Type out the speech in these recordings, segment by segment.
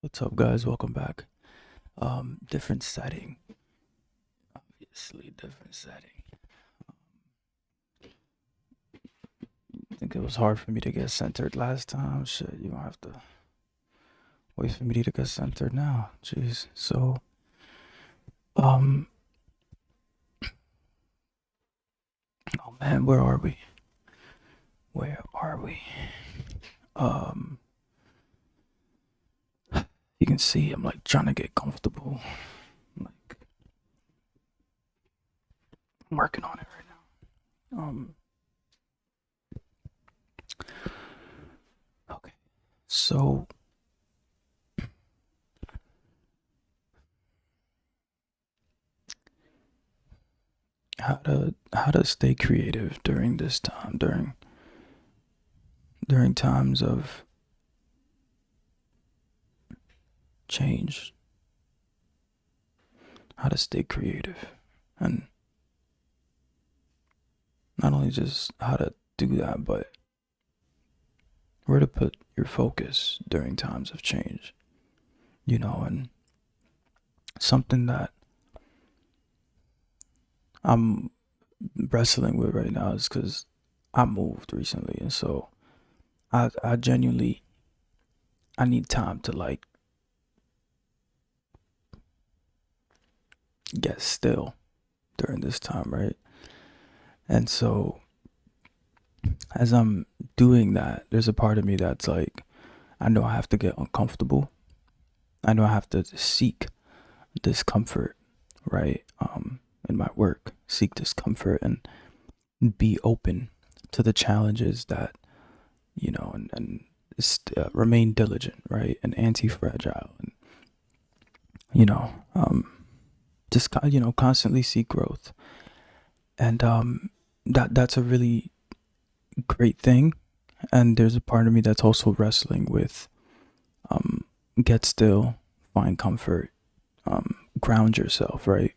What's up, guys? Welcome back. Different setting. Obviously, different setting. I think it was hard for me to get centered last time. Shit, you don't have to wait for me to get centered now. Jeez. Um, oh man, where are we? Where are we? Um, you can see I'm like trying to get comfortable. Like, I'm working on it right now. Okay. So, how to stay creative during this time, during times of change, how to stay creative, and not only just how to do that, but where to put your focus during times of change, and something that I'm wrestling with right now is because I moved recently, and so I genuinely I need time to like get still during this time, right? And so as I'm doing that, there's a part of me that's like, I know I have to get uncomfortable. I know I have to seek discomfort, right? In my work, seek discomfort and be open to the challenges that, remain diligent, right? And anti-fragile, and, you know, um, just, constantly seek growth. And that's a really great thing. And there's a part of me that's also wrestling with um, get still, find comfort, ground yourself, right?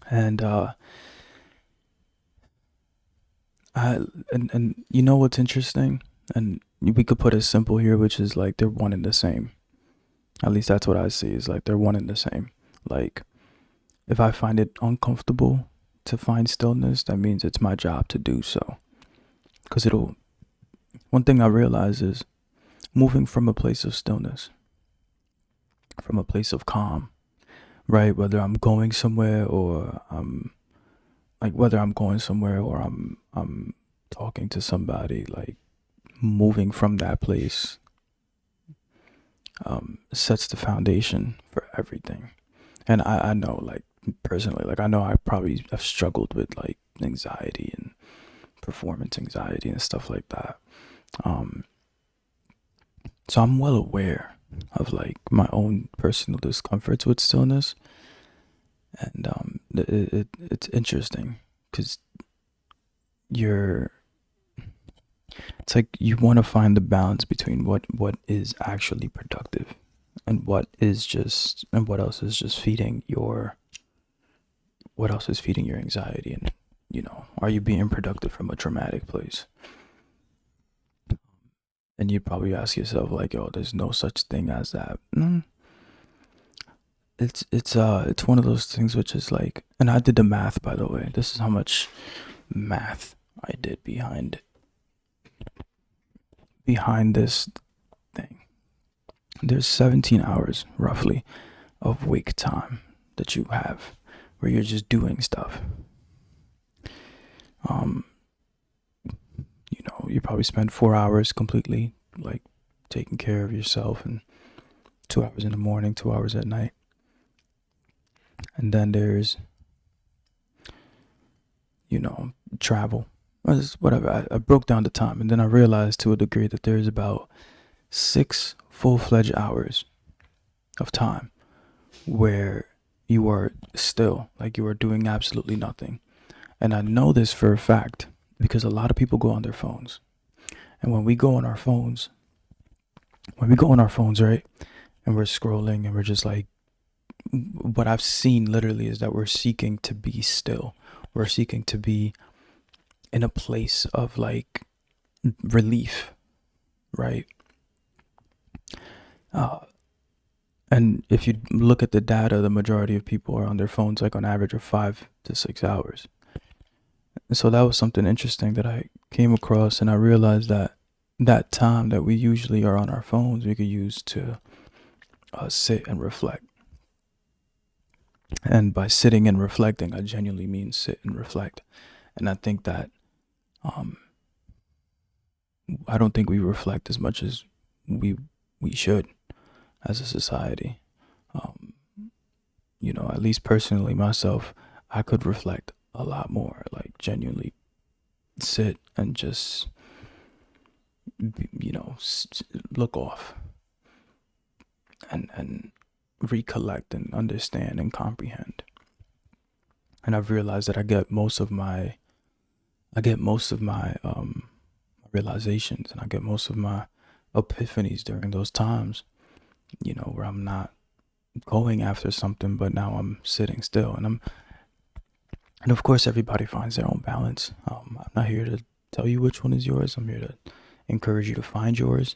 And I and you know what's interesting, and we could put it simple here, which is like they're one and the same. At least that's what I see, is like they're one and the same. Like, if I find it uncomfortable to find stillness, that means it's my job to do so. Because it'll, one thing I realize is moving from a place of stillness, from a place of calm, right? Whether I'm going somewhere or whether I'm going somewhere or I'm talking to somebody, like moving from that place sets the foundation for everything. And I know, like, personally, like, I know I probably have struggled with like anxiety and performance anxiety and stuff like that. Um, so I'm well aware of like my own personal discomforts with stillness, and it's interesting because you're it's like you want to find the balance between what is actually productive and what else is just feeding your anxiety, and are you being productive from a traumatic place? And you probably ask yourself like, yo, there's no such thing as that. It's one of those things which is like, and I did the math, by the way. This is how much math I did behind this thing. There's 17 hours roughly of wake time that you have where you're just doing stuff. Um, you probably spend 4 hours completely like taking care of yourself, and 2 hours in the morning, 2 hours at night. And then there's, travel. Whatever. I broke down the time, and then I realized to a degree that there's about 6 full-fledged hours of time where you are still, like you are doing absolutely nothing. And I know this for a fact because a lot of people go on their phones. And when we go on our phones, right, and we're scrolling and we're just like, what I've seen literally is that we're seeking to be still. We're seeking to be in a place of like relief, right? And if you look at the data, the majority of people are on their phones like on average of 5 to 6 hours. And so that was something interesting that I came across, and I realized that that time that we usually are on our phones, we could use to sit and reflect. And by sitting and reflecting, I genuinely mean sit and reflect. And I think that um, I don't think we reflect as much as we should as a society. Um, at least personally myself, I could reflect a lot more, like genuinely sit and just, look off and recollect and understand and comprehend. And I've realized that I get most of my realizations, and I get most of my epiphanies during those times, where I'm not going after something, but now I'm sitting still, and of course everybody finds their own balance. I'm not here to tell you which one is yours. I'm here to encourage you to find yours,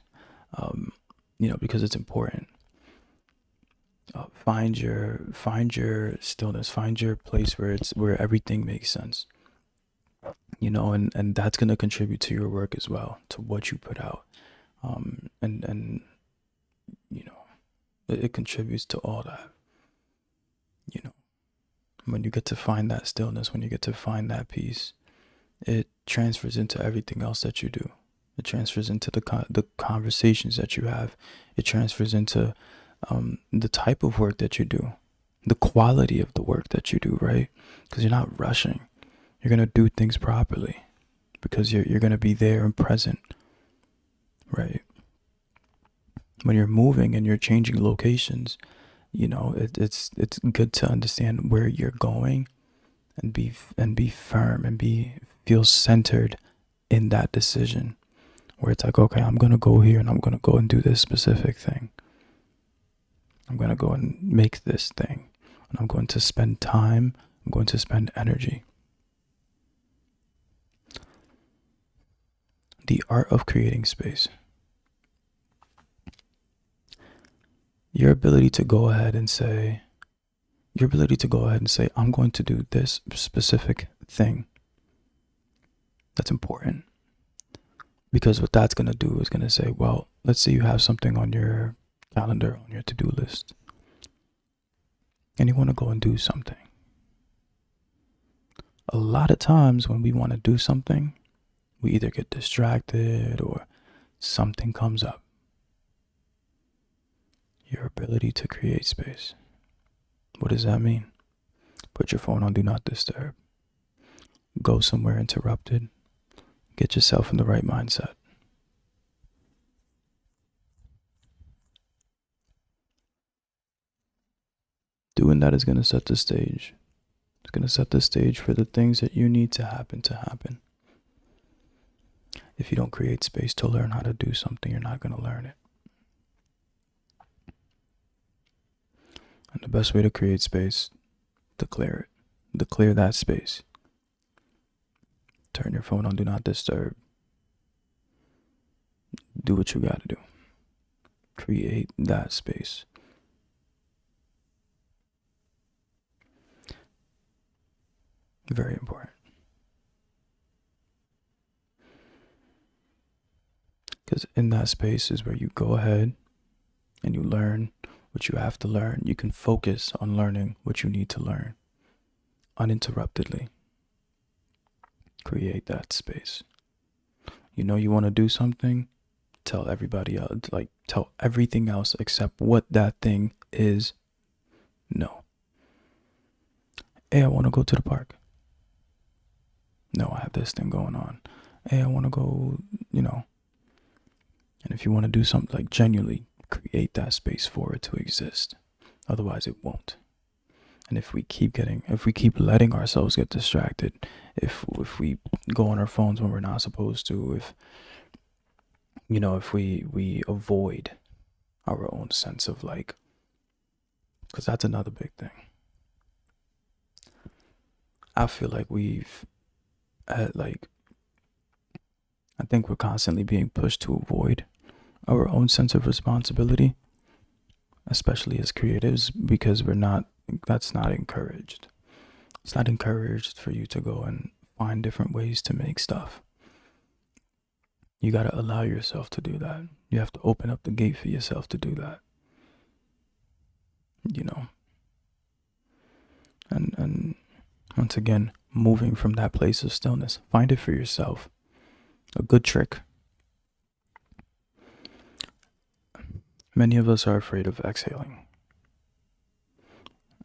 because it's important. Find your stillness, find your place where everything makes sense, and that's going to contribute to your work as well, to what you put out. And it contributes to all that. When you get to find that stillness, when you get to find that peace, it transfers into everything else that you do. It transfers into the conversations that you have. It transfers into the type of work that you do, the quality of the work that you do, right? Because you're not rushing. You're going to do things properly because you're going to be there and present, right? When you're moving and you're changing locations, it's good to understand where you're going and be firm and feel centered in that decision, where it's like, okay, I'm going to go here and I'm going to go and do this specific thing. I'm going to go and make this thing, and I'm going to spend time. I'm going to spend energy. The art of creating space. Your ability to go ahead and say, I'm going to do this specific thing. That's important. Because what that's going to do is going to say, well, let's say you have something on your calendar, on your to-do list, and you want to go and do something. A lot of times when we want to do something, we either get distracted or something comes up. Your ability to create space. What does that mean? Put your phone on do not disturb. Go somewhere interrupted. Get yourself in the right mindset. Doing that is going to set the stage. It's going to set the stage for the things that you need to happen. If you don't create space to learn how to do something, you're not going to learn it. And the best way to create space, declare it. Declare that space. Turn your phone on do not disturb. Do what you got to do. Create that space. Very important. Because in that space is where you go ahead and you learn what you have to learn. You can focus on learning what you need to learn uninterruptedly. Create that space. You want to do something, tell everybody else, tell everything else except what that thing is. No. Hey, I want to go to the park. No, I have this thing going on. Hey, I want to go, And if you want to do something, genuinely create that space for it to exist. Otherwise, it won't. And if we keep letting ourselves get distracted, if we go on our phones when we're not supposed to, if we avoid our own sense of because that's another big thing. I feel like I think we're constantly being pushed to avoid our own sense of responsibility. especially as creatives, because that's not encouraged. It's not encouraged for you to go and find different ways to make stuff. You got to allow yourself to do that. You have to open up the gate for yourself to do that. You know, and once again, moving from that place of stillness, find it for yourself. A good trick. Many of us are afraid of exhaling.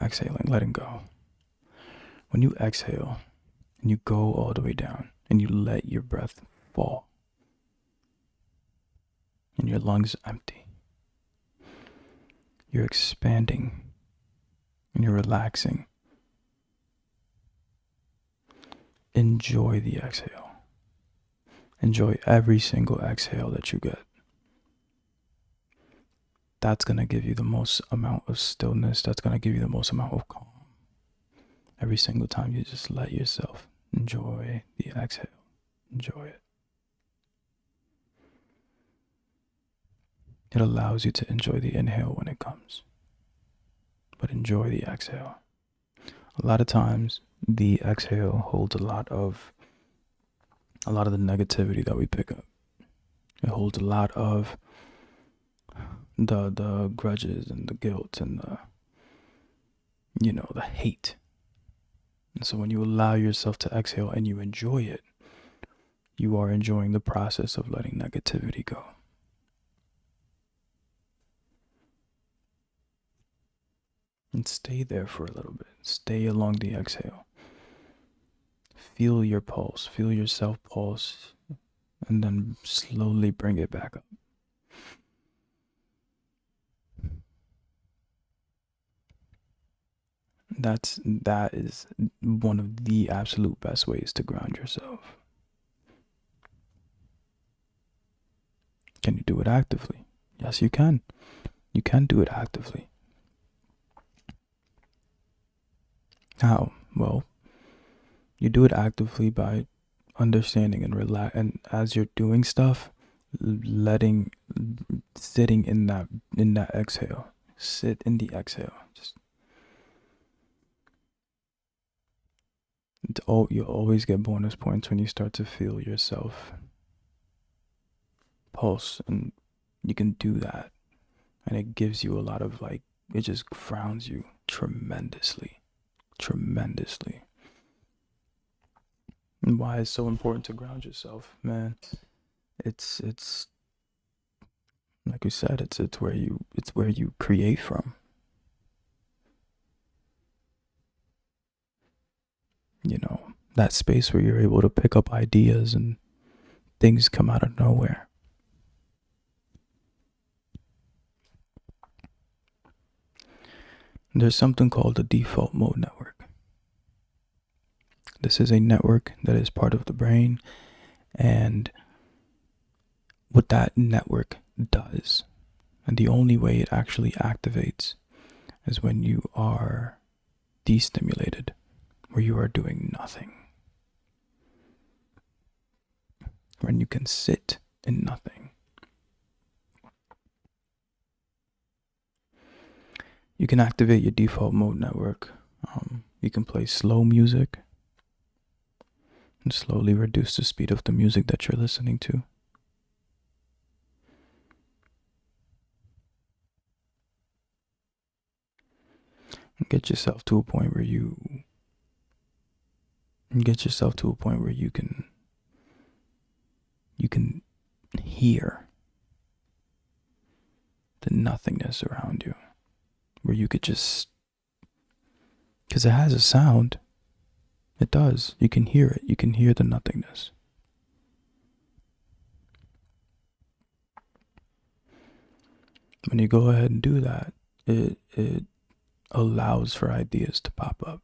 Exhaling, letting go. When you exhale and you go all the way down and you let your breath fall and your lungs empty, you're expanding and you're relaxing. Enjoy the exhale. Enjoy every single exhale that you get. That's going to give you the most amount of stillness. That's going to give you the most amount of calm. Every single time you just let yourself enjoy the exhale. Enjoy it. It allows you to enjoy the inhale when it comes. But enjoy the exhale. A lot of times, the exhale holds a lot of the negativity that we pick up. It holds a lot of the grudges and the guilt and the hate. And so when you allow yourself to exhale and you enjoy it, you are enjoying the process of letting negativity go. And stay there for a little bit. Stay along the exhale. Feel your pulse. Feel yourself pulse. And then slowly bring it back up. That is one of the absolute best ways to ground yourself. Can you do it actively? Yes, you can. You can do it actively. How? Well, you do it actively by understanding and relax, and as you're doing stuff, sitting in that exhale. Sit in the exhale. You always get bonus points when you start to feel yourself pulse, and you can do that, and it gives you a lot of it just grounds you tremendously. And why it's so important to ground yourself, man? It's like we said, it's where you create from. That space where you're able to pick up ideas and things come out of nowhere. There's something called the default mode network. This is a network that is part of the brain, and what that network does, and the only way it actually activates, is when you are destimulated, where you are doing nothing. When you can sit in nothing. You can activate your default mode network. You can play slow music and slowly reduce the speed of the music that you're listening to. And get yourself to a point where you can hear the nothingness around you, where you could just, because it has a sound. It does. You can hear it. You can hear the nothingness. When you go ahead and do that, it allows for ideas to pop up.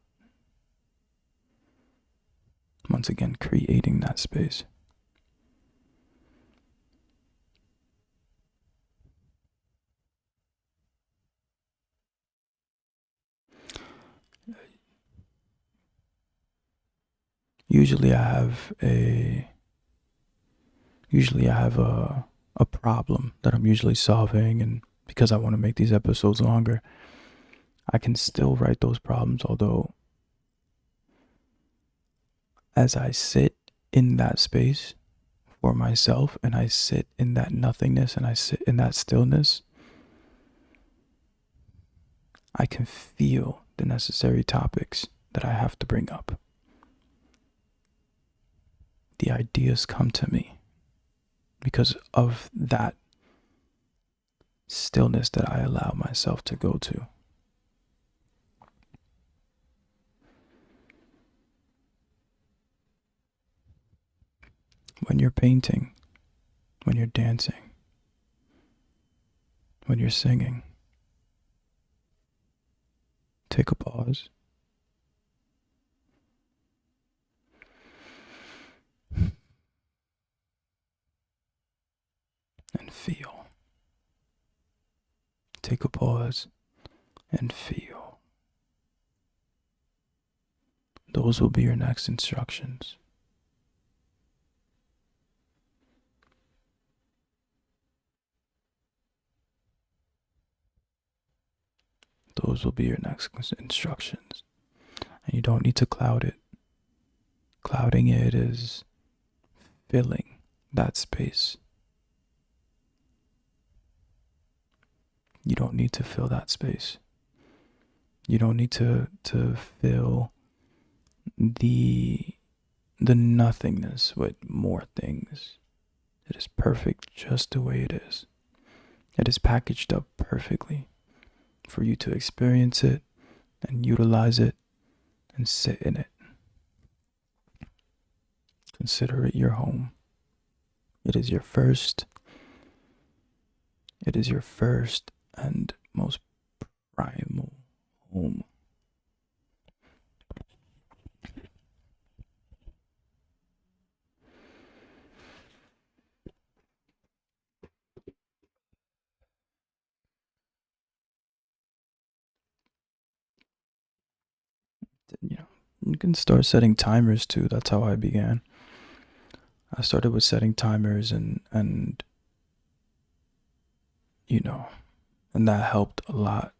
Once again, creating that space. Usually I have a problem that I'm usually solving, and because I want to make these episodes longer, I can still write those problems, although as I sit in that space for myself and I sit in that nothingness and I sit in that stillness, I can feel the necessary topics that I have to bring up. The ideas come to me because of that stillness that I allow myself to go to. When you're painting, when you're dancing, when you're singing, take a pause and feel. Take a pause and feel. Those will be your next instructions. Those will be your next instructions. And you don't need to cloud it. Clouding it is filling that space. You don't need to fill that space. You don't need to fill the nothingness with more things. It is perfect just the way it is. It is packaged up perfectly for you to experience it and utilize it and sit in it. Consider it your home. It is your first and most primal home. You can start setting timers too. That's how I began. I started with setting timers and and that helped a lot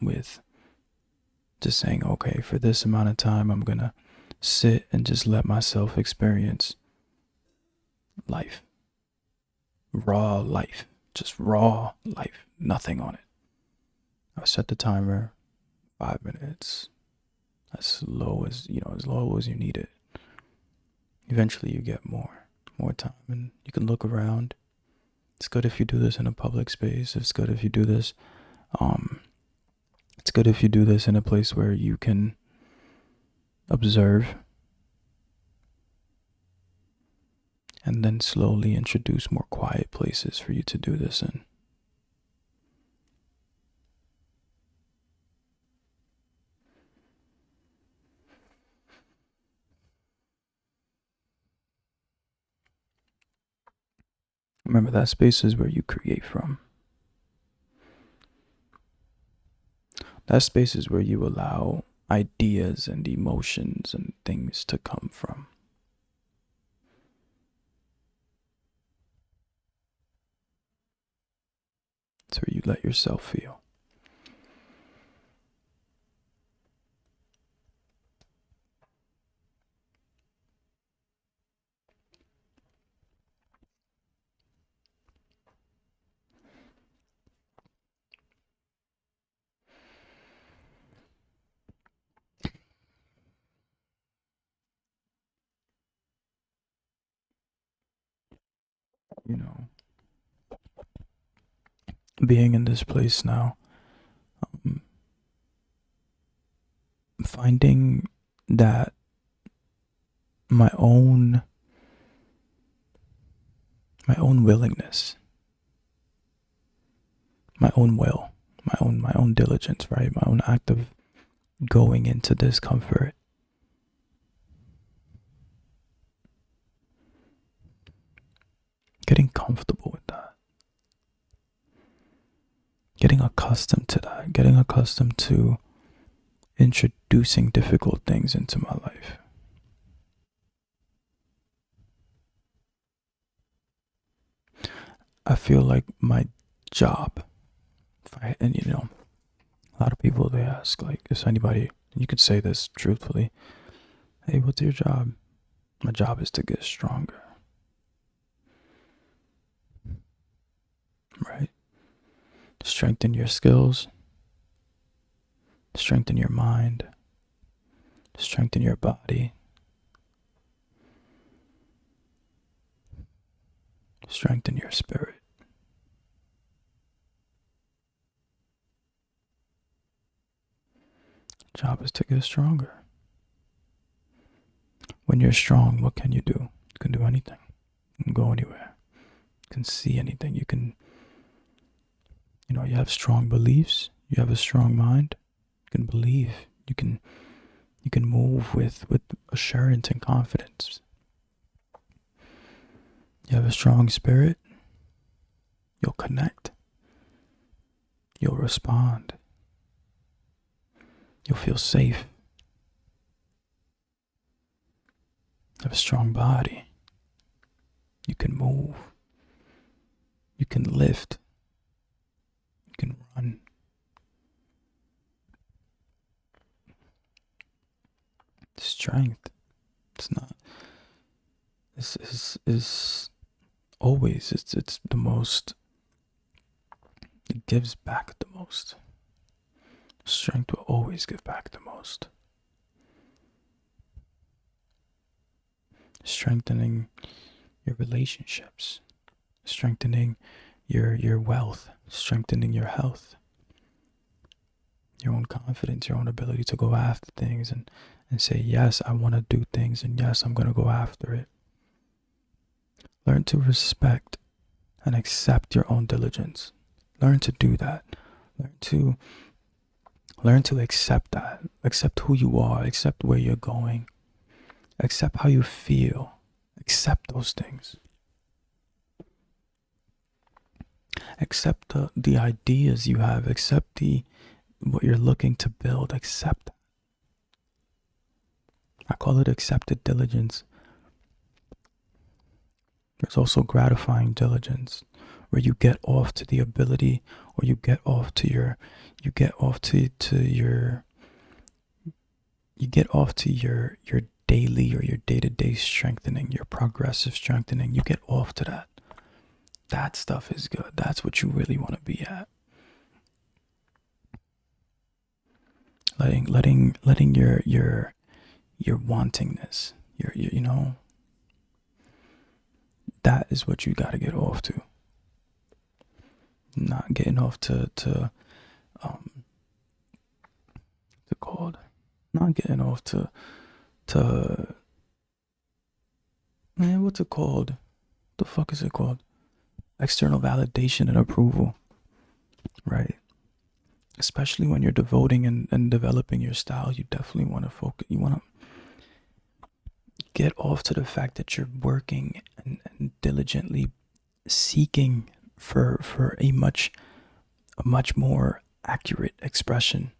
with just saying, okay, for this amount of time, I'm going to sit and just let myself experience life. Raw life. Just raw life. Nothing on it. I set the timer 5 minutes. As low as you need it. Eventually you get more time and you can look around. It's good if you do this in a public space. It's good if you do this in a place where you can observe and then slowly introduce more quiet places for you to do this in. Remember, that space is where you create from. That space is where you allow ideas and emotions and things to come from. It's where you let yourself feel. Being in this place now, finding that my own willingness, my own will, my own diligence, right? My own act of going into discomfort. Getting comfortable with that. Getting accustomed to that. Getting accustomed to introducing difficult things into my life. I feel like my job right? And a lot of people, they ask, like, if anybody, you could say this truthfully, hey, what's your job? My job is to get stronger, right? Strengthen your skills, strengthen your mind, strengthen your body, strengthen your spirit. Job is to get stronger. When you're strong, what can you do? You can do anything. You can go anywhere. You can see anything. You can, you have strong beliefs. You have a strong mind. You can believe. You can move with assurance and confidence. You have a strong spirit. You'll connect. You'll respond. You'll feel safe. You have a strong body. You can move. You can lift. You can run. Strength. It's not. This is always. It's the most. It gives back the most. Strength will always give back the most. Strengthening your relationships, strengthening your wealth, strengthening your health, your own confidence, your own ability to go after things and say, yes, I want to do things, and yes, I'm going to go after it. Learn to respect and accept your own diligence. Learn to do that. Learn to accept that. Accept who you are. Accept where you're going. Accept how you feel. Accept those things. Accept the ideas you have. Accept what you're looking to build. Accept that. I call it accepted diligence. There's also gratifying diligence, where you get off to the ability, or you get off to your daily or your day-to-day strengthening, your progressive strengthening. You get off to that. That stuff is good. That's what you really want to be at. Letting your wantingness, that is what you got to get off to. Not getting off to not getting off to man, what's it called? The fuck is it called? External validation and approval, right? Especially when you're devoting and developing your style, you definitely want to focus. You want to get off to the fact that you're working and diligently seeking for a much more accurate expression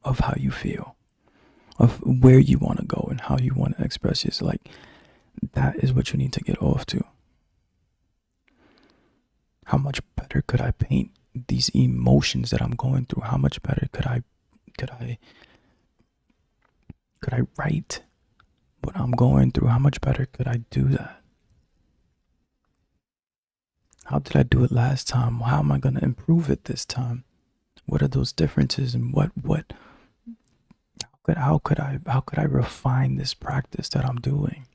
of how you feel, of where you want to go and how you want to express yourself. Like, that is what you need to get off to. How much better could I paint these emotions that I'm going through? How much better could I write what I'm going through? How much better could I do that? How did I do it last time? How am I going to improve it this time? What are those differences, and how could I refine this practice that I'm doing?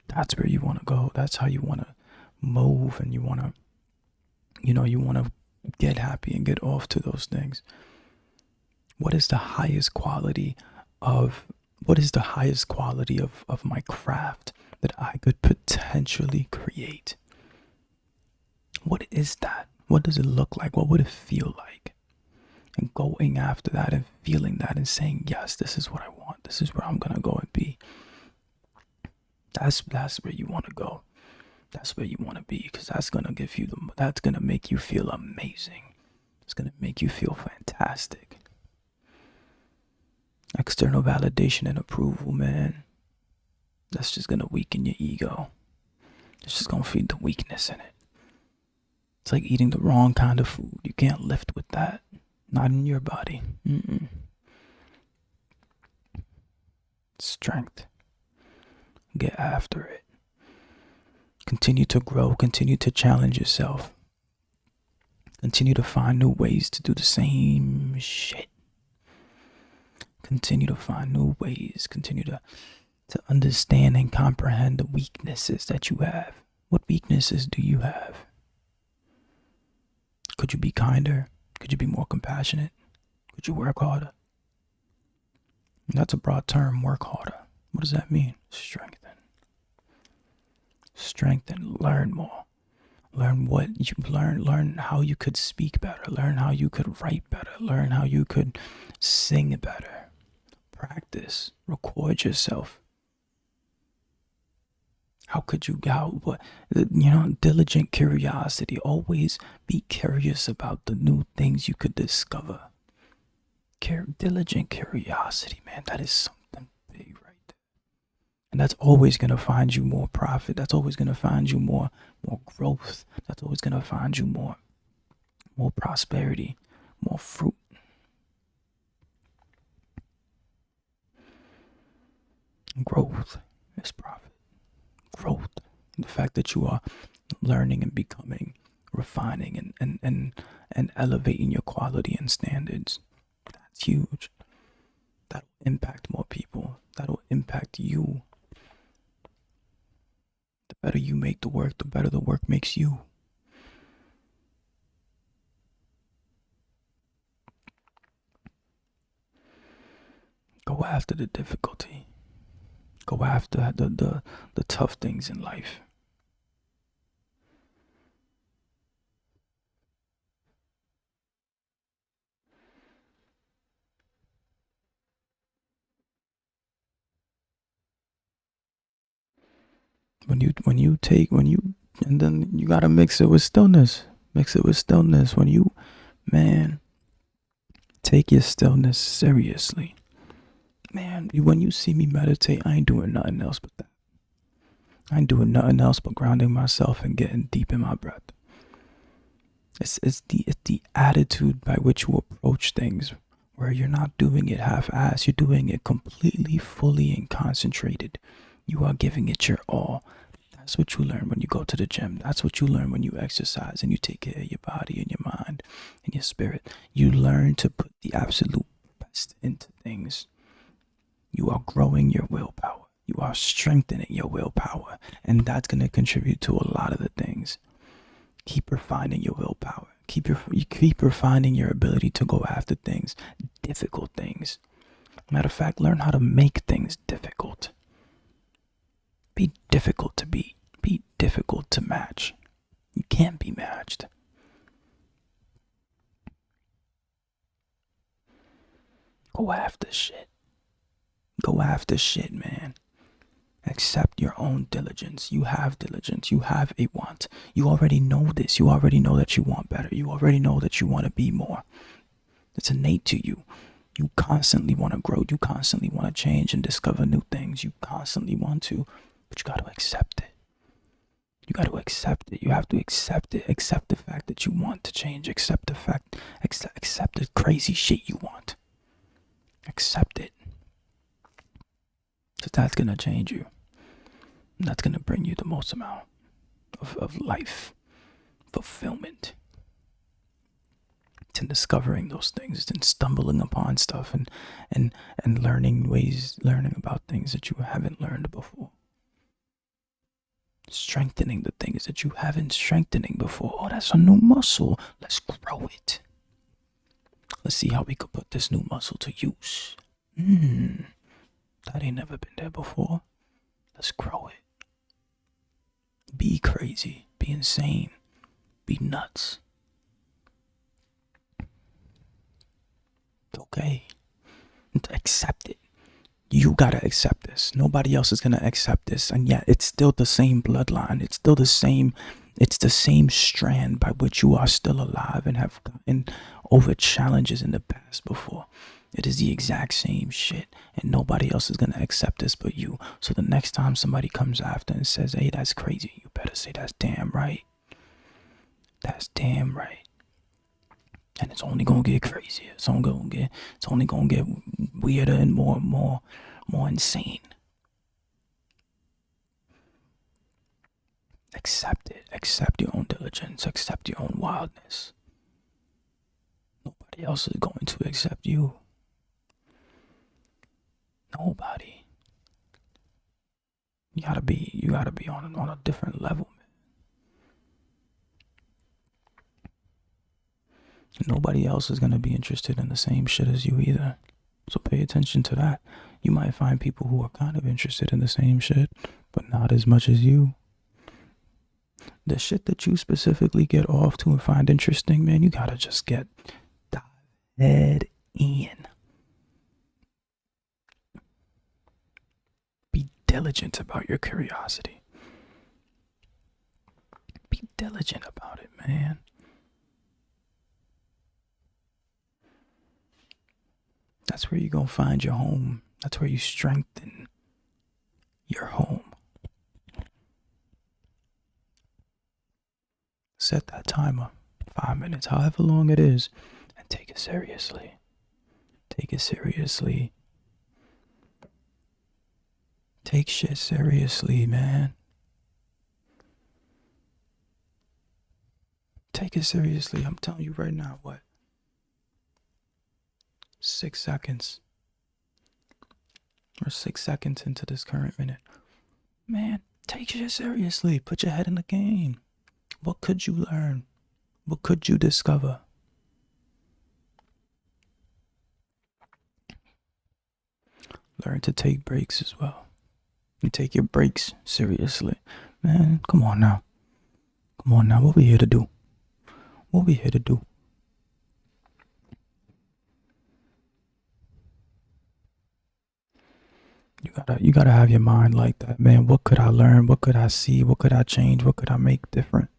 That's where you want to go. That's how you want to move, and you want to get happy and get off to those things. What is the highest quality of my craft that I could potentially create? What is that? What does it look like? What would it feel like? And going after that and feeling that and saying, yes, this is what I want. This is where I'm going to go and be. That's where you want to go. That's where you want to be, because that's going to make you feel amazing. It's going to make you feel fantastic. External validation and approval, man. That's just going to weaken your ego. It's just going to feed the weakness in it. It's like eating the wrong kind of food. You can't lift with that. Not in your body. Strength. Get after it. Continue to grow. Continue to challenge yourself. Continue to find new ways to do the same shit. Continue to find new ways. Continue to understand and comprehend the weaknesses that you have. What weaknesses do you have? Could you be kinder? Could you be more compassionate? Could you work harder? That's a broad term, work harder. What does that mean? Strengthen. Strengthen. Learn more. Learn what you learn how you could speak better. Learn how you could write better. Learn how you could sing better. Practice. Record yourself. How could you diligent curiosity. Always be curious about the new things you could discover. Diligent curiosity, man, that is something big right there. And that's always going to find you more profit. That's always going to find you more growth. That's always going to find you more prosperity, more fruit. Growth is profit. Growth. The fact that you are learning and becoming, refining and elevating your quality and standards. That's huge. That'll impact more people. That'll impact you. The better you make the work, the better the work makes you. Go after the difficulty. Go after the tough things in life. And then you gotta mix it with stillness. When you, man, take your stillness seriously. Man, when you see me meditate, I ain't doing nothing else but that. I ain't doing nothing else but grounding myself and getting deep in my breath. It's the attitude by which you approach things, where you're not doing it half-assed. You're doing it completely, fully, and concentrated. You are giving it your all. That's what you learn when you go to the gym. That's what you learn when you exercise and you take care of your body and your mind and your spirit. You learn to put the absolute best into things. You are growing your willpower. You are strengthening your willpower. And that's going to contribute to a lot of the things. Keep refining your willpower. Keep refining your ability to go after things, difficult things. Matter of fact, learn how to make things difficult. Be difficult to beat. Be difficult to match. You can't be matched. Go after shit. Go after shit, man. Accept your own diligence. You have diligence. You have a want. You already know this. You already know that you want better. You already know that you want to be more. It's innate to you. You constantly want to grow. You constantly want to change and discover new things. You constantly want to, but you got to accept it. You got to accept it. You have to accept it. Accept the fact that you want to change. Accept the fact, accept the crazy shit you want. Accept it. So that's going to change you. That's going to bring you the most amount of life fulfillment. To discovering those things and stumbling upon stuff and learning about things that you haven't learned before. Strengthening the things that you haven't strengthening before. Oh, that's a new muscle. Let's grow it. Let's see how we could put this new muscle to use. That ain't never been there before. Let's grow it. Be crazy. Be insane. Be nuts. It's okay. Accept it. You gotta accept this. Nobody else is gonna accept this. And yet it's still the same bloodline. It's still the same. It's the same strand by which you are still alive and have gotten over challenges in the past before. It is the exact same shit. And nobody else is gonna accept this but you. So the next time somebody comes after and says, hey, that's crazy, you better say that's damn right. That's damn right. And it's only gonna get crazier. It's only gonna get weirder and more insane. Accept it. Accept your own diligence. Accept your own wildness. Nobody else is going to accept you. Nobody. You gotta be on a different level, man. Nobody else is gonna be interested in the same shit as you either. So pay attention to that. You might find people who are kind of interested in the same shit, but not as much as you. The shit that you specifically get off to and find interesting, man, you gotta just dive head in. Be diligent about your curiosity. Be diligent about it, man. That's where you're gonna find your home. That's where you strengthen your home. Set that timer, 5 minutes, however long it is, and take it seriously. Take it seriously. Take shit seriously, man. Take it seriously. I'm telling you right now, what? 6 seconds. Or 6 seconds into this current minute. Man, take shit seriously. Put your head in the game. What could you learn? What could you discover? Learn to take breaks as well. You take your breaks seriously. Man, come on now. Come on now. What we here to do? What we here to do? You gotta have your mind like that, man. What could I learn? What could I see? What could I change? What could I make different?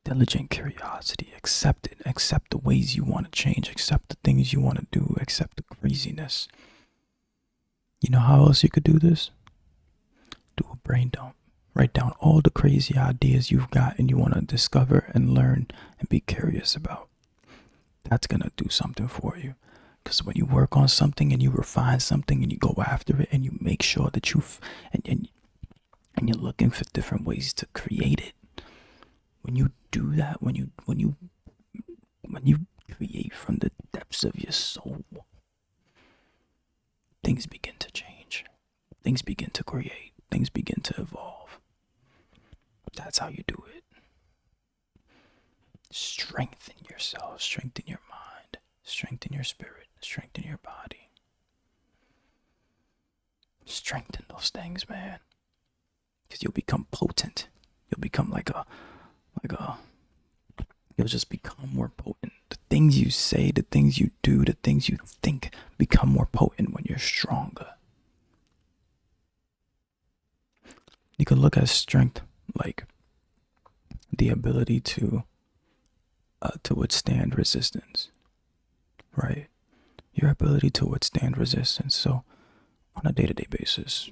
Diligent curiosity. Accept it. Accept the ways you want to change. Accept the things you want to do. Accept the craziness. You know how else you could do this? Do a brain dump. Write down all the crazy ideas you've got and you want to discover and learn and be curious about. That's going to do something for you. Because when you work on something and you refine something and you go after it and you make sure that and you're looking for different ways to create it. When you do that, when you create from the depths of your soul, things begin to change. Things begin to create. Things begin to evolve. That's how you do it. Strengthen yourself. Strengthen your mind. Strengthen your spirit. Strengthen your body. Strengthen those things, man. Because you'll become potent. You'll become you'll just become more potent. The things you say, the things you do, the things you think become more potent when you're stronger. You can look at strength like the ability to withstand resistance, right? Your ability to withstand resistance. So on a day-to-day basis,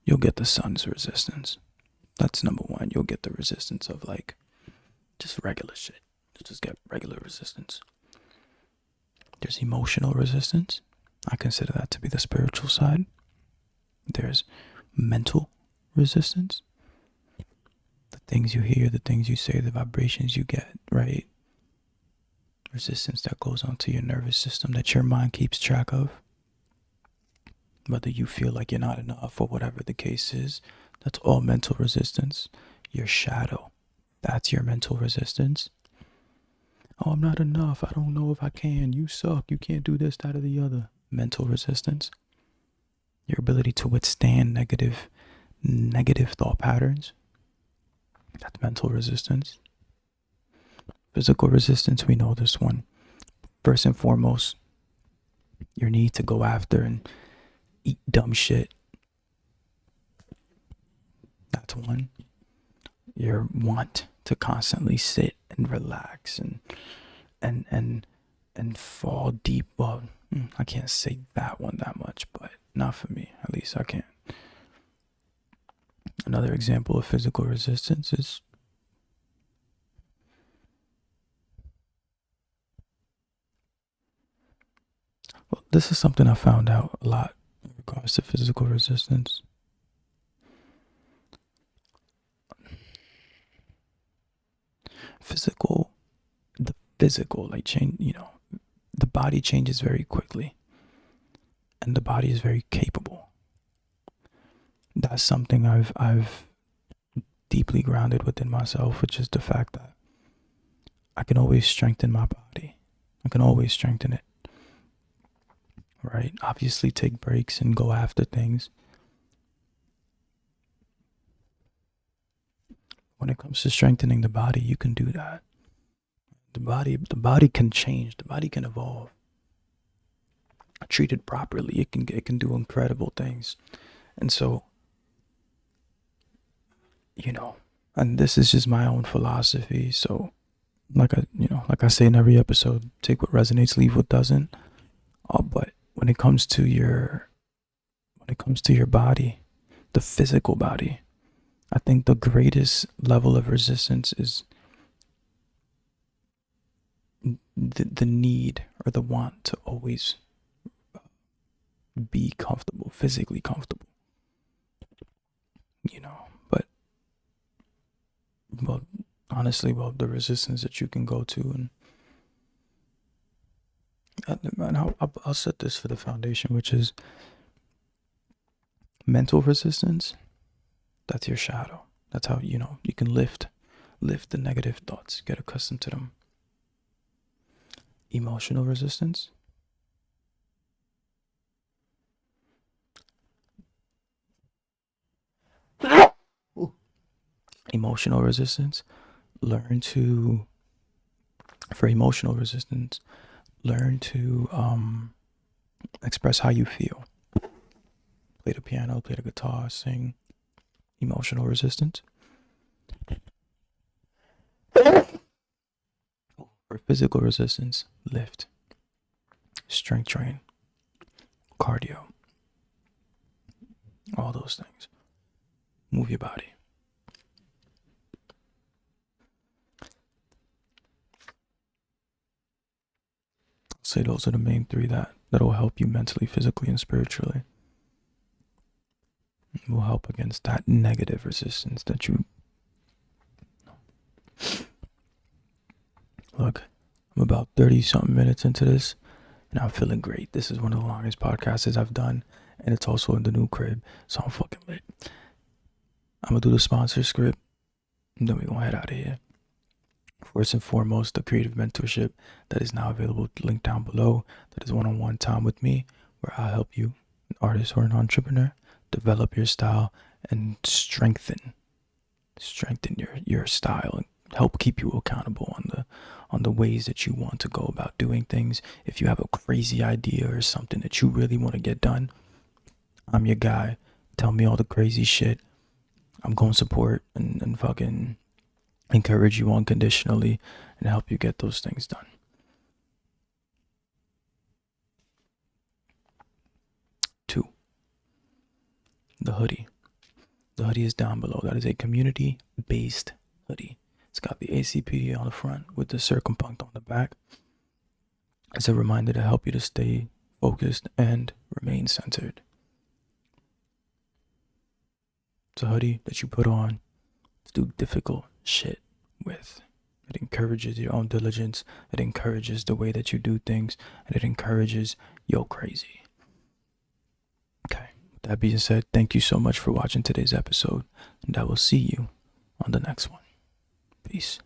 you'll get the sun's resistance. That's number one. You'll get the resistance of like just regular shit. You just get regular resistance. There's emotional resistance. I consider that to be the spiritual side. There's mental resistance. The things you hear, the things you say, the vibrations you get, right? Resistance that goes onto your nervous system that your mind keeps track of. Whether you feel like you're not enough or whatever the case is, that's all mental resistance. Your shadow, that's your mental resistance. Oh, I'm not enough. I don't know if I can. You suck. You can't do this, that, or the other. Mental resistance. Your ability to withstand negative thought patterns. That's mental resistance. Physical resistance, we know this one. First and foremost, your need to go after and eat dumb shit. That's one. Your want to constantly sit and relax and fall deep. Well, I can't say that one that much, but not for me. At least I can't. Another example of physical resistance is this is something I found out a lot in regards to physical resistance. Physical, the physical, like change, the body changes very quickly, and the body is very capable. That's something I've deeply grounded within myself, which is the fact that I can always strengthen my body. I can always strengthen it. Right? Obviously take breaks and go after things. When it comes to strengthening the body, you can do that. The body can change. The body can evolve. Treated properly, it can do incredible things. And so, and this is just my own philosophy. So, like I say in every episode, take what resonates, leave what doesn't. But when it comes to your body, the physical body, I think the greatest level of resistance is the need or the want to always be comfortable, physically comfortable. But honestly, the resistance that you can go to, and I'll set this for the foundation, which is mental resistance. That's your shadow. That's how you can lift the negative thoughts, get accustomed to them. Emotional resistance. Emotional resistance. For emotional resistance, learn to express how you feel. Play the piano, play the guitar, sing. Emotional resistance. For physical resistance, lift, strength train, cardio, all those things. Move your body. I'll say those are the main three that'll help you mentally, physically, and spiritually. It will help against that negative resistance that you. Look, I'm about 30-something minutes into this, and I'm feeling great. This is one of the longest podcasts I've done, and it's also in the new crib, so I'm fucking lit. I'm going to do the sponsor script, and then we're going to head out of here. First and foremost, the creative mentorship that is now available, linked down below. That is one-on-one time with me, where I'll help you, an artist or an entrepreneur, develop your style and strengthen your style, and help keep you accountable on the ways that you want to go about doing things. If you have a crazy idea or something that you really want to get done, I'm your guy. Tell me all the crazy shit. I'm going to support and fucking encourage you unconditionally and help you get those things done. 2, the hoodie. The hoodie is down below. That is a community-based hoodie. It's got the ACPD on the front with the circumpunct on the back. It's a reminder to help you to stay focused and remain centered. It's a hoodie that you put on to do difficult shit with. It encourages your own diligence. It encourages the way that you do things, and it encourages yo crazy. Okay, with that being said, thank you so much for watching today's episode, and I will see you on the next one. Peace.